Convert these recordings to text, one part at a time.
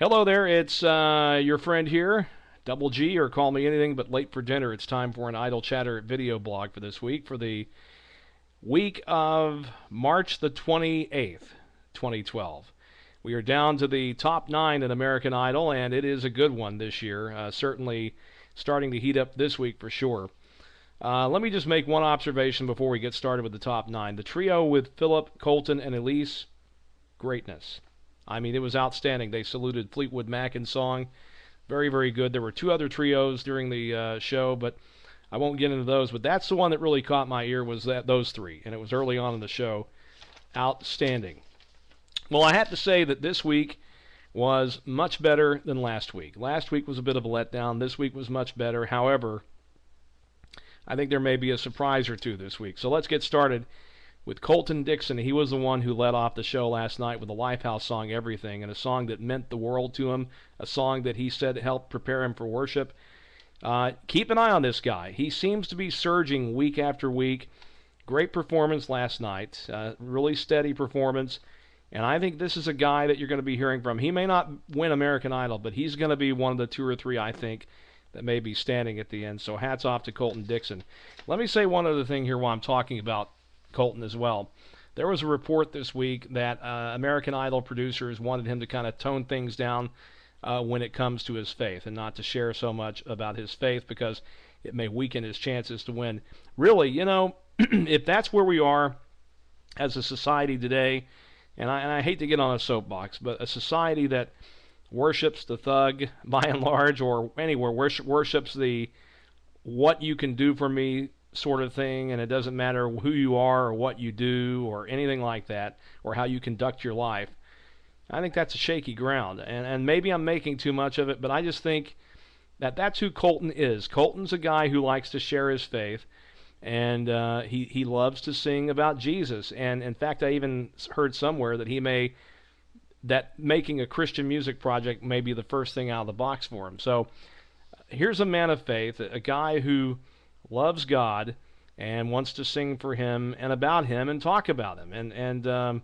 Hello there, it's your friend here, Double G, or call me anything but late for dinner. It's time for an Idle Chatter video blog for this week, for the week of March the 28th, 2012. We are down to the top 9 in American Idol, and it is a good one this year. Certainly starting to heat up this week for sure. Let me just make one observation before we get started with the top 9. The trio with Philip, Colton, and Elise, greatness. I mean, it was outstanding. They saluted Fleetwood Mac in song. Very, very good. There were two other trios during the show, but I won't get into those. But that's the one that really caught my ear, was those three, and it was early on in the show. Outstanding. Well, I have to say that this week was much better than last week. Last week was a bit of a letdown. This week was much better. However, I think there may be a surprise or two this week. So let's get started with Colton Dixon. He was the one who led off the show last night with the Lifehouse song Everything, and a song that meant the world to him, a song that he said helped prepare him for worship. Keep an eye on this guy. He seems to be surging week after week. Great performance last night, really steady performance, and I think this is a guy that you're going to be hearing from. He may not win American Idol, but he's going to be one of the two or three, I think, that may be standing at the end. So hats off to Colton Dixon. Let me say one other thing here while I'm talking about Colton as well. There was a report this week that American Idol producers wanted him to kind of tone things down when it comes to his faith, and not to share so much about his faith because it may weaken his chances to win. Really, if that's where we are as a society today, and I hate to get on a soapbox, but a society that worships the thug by and large, or anywhere worships the what you can do for me sort of thing, and it doesn't matter who you are or what you do or anything like that, or how you conduct your life. I think that's a shaky ground, and maybe I'm making too much of it, but I just think that that's who Colton is. Colton's a guy who likes to share his faith, and he loves to sing about Jesus. And in fact, I even heard somewhere that making a Christian music project may be the first thing out of the box for him. So here's a man of faith, a guy who loves God and wants to sing for him and about him and talk about him, and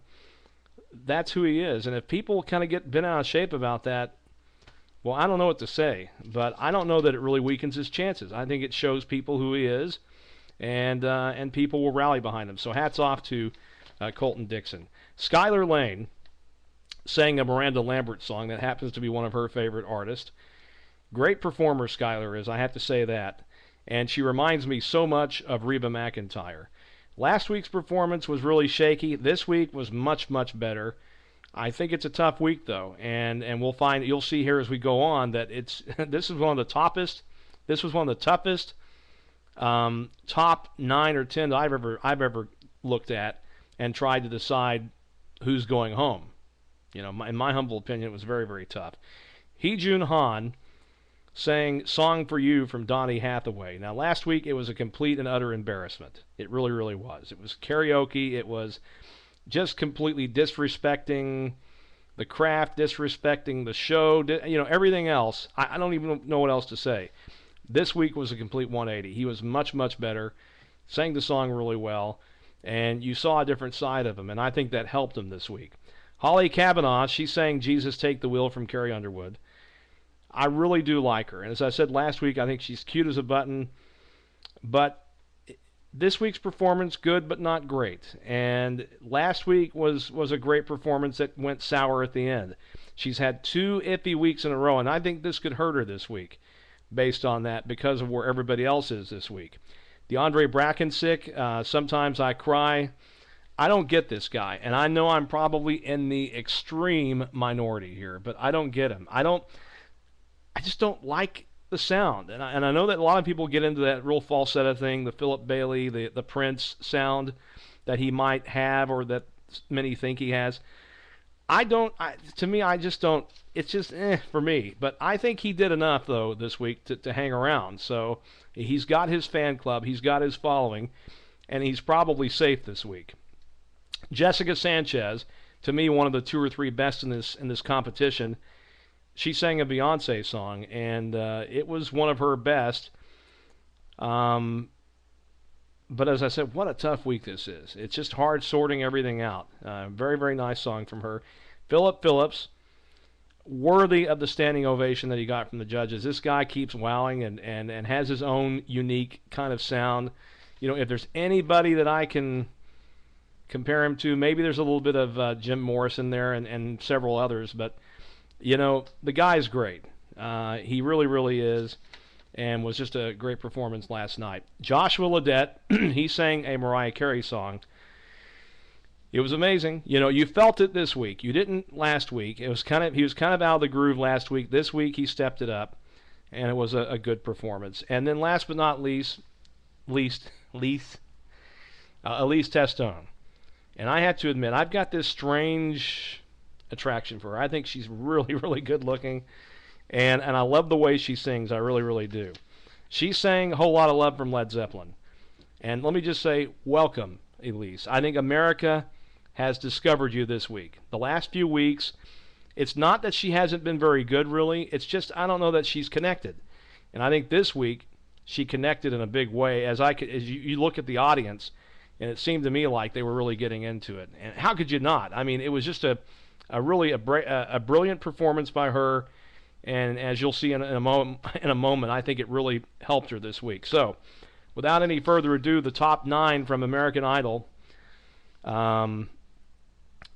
that's who he is. And if people kind of get bent out of shape about that, well, I don't know what to say, but I don't know that it really weakens his chances. I think it shows people who he is, and people will rally behind him. So hats off to Colton Dixon. Skylar Lane sang a Miranda Lambert song that happens to be one of her favorite artists. Great performer Skylar is, I have to say that. And she reminds me so much of Reba McEntire. Last week's performance was really shaky. This week was much, much better. I think it's a tough week though, and you'll see here as we go on that this is one of the toughest. This was one of the toughest top 9 or 10 that I've ever looked at and tried to decide who's going home. In my humble opinion, it was very, very tough. Hee Jun Han sang Song for You from Donny Hathaway. Now, last week it was a complete and utter embarrassment. It really, really was. It was karaoke. It was just completely disrespecting the craft, disrespecting the show, everything else. I don't even know what else to say. This week was a complete 180. He was much, much better, sang the song really well, and you saw a different side of him, and I think that helped him this week. Holly Kavanaugh, she sang Jesus Take the Wheel from Carrie Underwood. I really do like her. And as I said last week, I think she's cute as a button. But this week's performance, good but not great. And last week was a great performance that went sour at the end. She's had 2 iffy weeks in a row, and I think this could hurt her this week based on that because of where everybody else is this week. DeAndre Brackensick, Sometimes I Cry. I don't get this guy, and I know I'm probably in the extreme minority here, but I don't get him. I just don't like the sound, and I know that a lot of people get into that real falsetto thing, the Philip Bailey, the Prince sound that he might have, or that many think he has. To me, I just don't. It's just for me. But I think he did enough though this week to hang around. So he's got his fan club, he's got his following, and he's probably safe this week. Jessica Sanchez, to me, one of the 2 or 3 best in this competition. She sang a Beyonce song, and it was one of her best. But as I said, what a tough week this is. It's just hard sorting everything out. Very, very nice song from her. Philip Phillips worthy of the standing ovation that he got from the judges. This guy keeps wowing and has his own unique kind of sound. You know, if there's anybody that I can compare him to, maybe there's a little bit of Jim Morrison there and several others, but, you know, the guy's great. He really, really is, and was just a great performance last night. Joshua Ledet, he sang a Mariah Carey song. It was amazing. You know, you felt it this week. You didn't last week. He was kind of out of the groove last week. This week he stepped it up, and it was a good performance. And then last but not least, Elise Testone. And I have to admit, I've got this strange attraction for her. I think she's really, really good looking, and I love the way she sings. I really, really do. She sang A Whole Lot of Love from Led Zeppelin. And let me just say, welcome, Elise. I think America has discovered you this week. The last few weeks, it's not that she hasn't been very good, really. It's just I don't know that she's connected. And I think this week she connected in a big way. As you look at the audience, and it seemed to me like they were really getting into it. And how could you not? I mean, it was just a brilliant performance by her. And as you'll see in a moment, I think it really helped her this week. So, without any further ado, the top 9 from American Idol.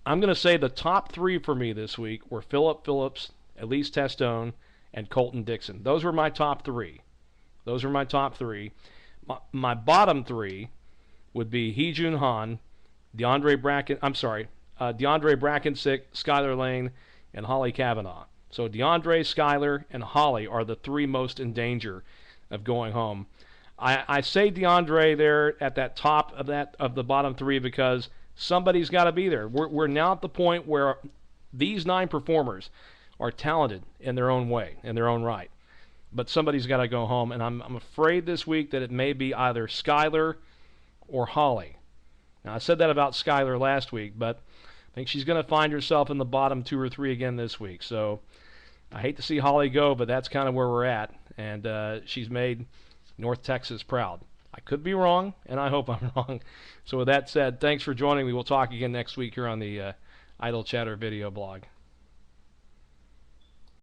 I'm going to say the top 3 for me this week were Philip Phillips, Elise Testone, and Colton Dixon. Those were my top 3. My bottom 3 would be Hee Jun Han, DeAndre Brackensick, Skylar Lane, and Holly Kavanaugh. So DeAndre, Skylar, and Holly are the 3 most in danger of going home. I say DeAndre there at that top of the bottom 3 because somebody's got to be there. We're now at the point where these 9 performers are talented in their own way, in their own right. But somebody's got to go home, and I'm afraid this week that it may be either Skylar or Holly. Now, I said that about Skylar last week, but I think she's going to find herself in the bottom 2 or 3 again this week. So I hate to see Holly go, but that's kind of where we're at, and she's made North Texas proud. I could be wrong, and I hope I'm wrong. So with that said, thanks for joining me. We'll talk again next week here on the Idle Chatter video blog.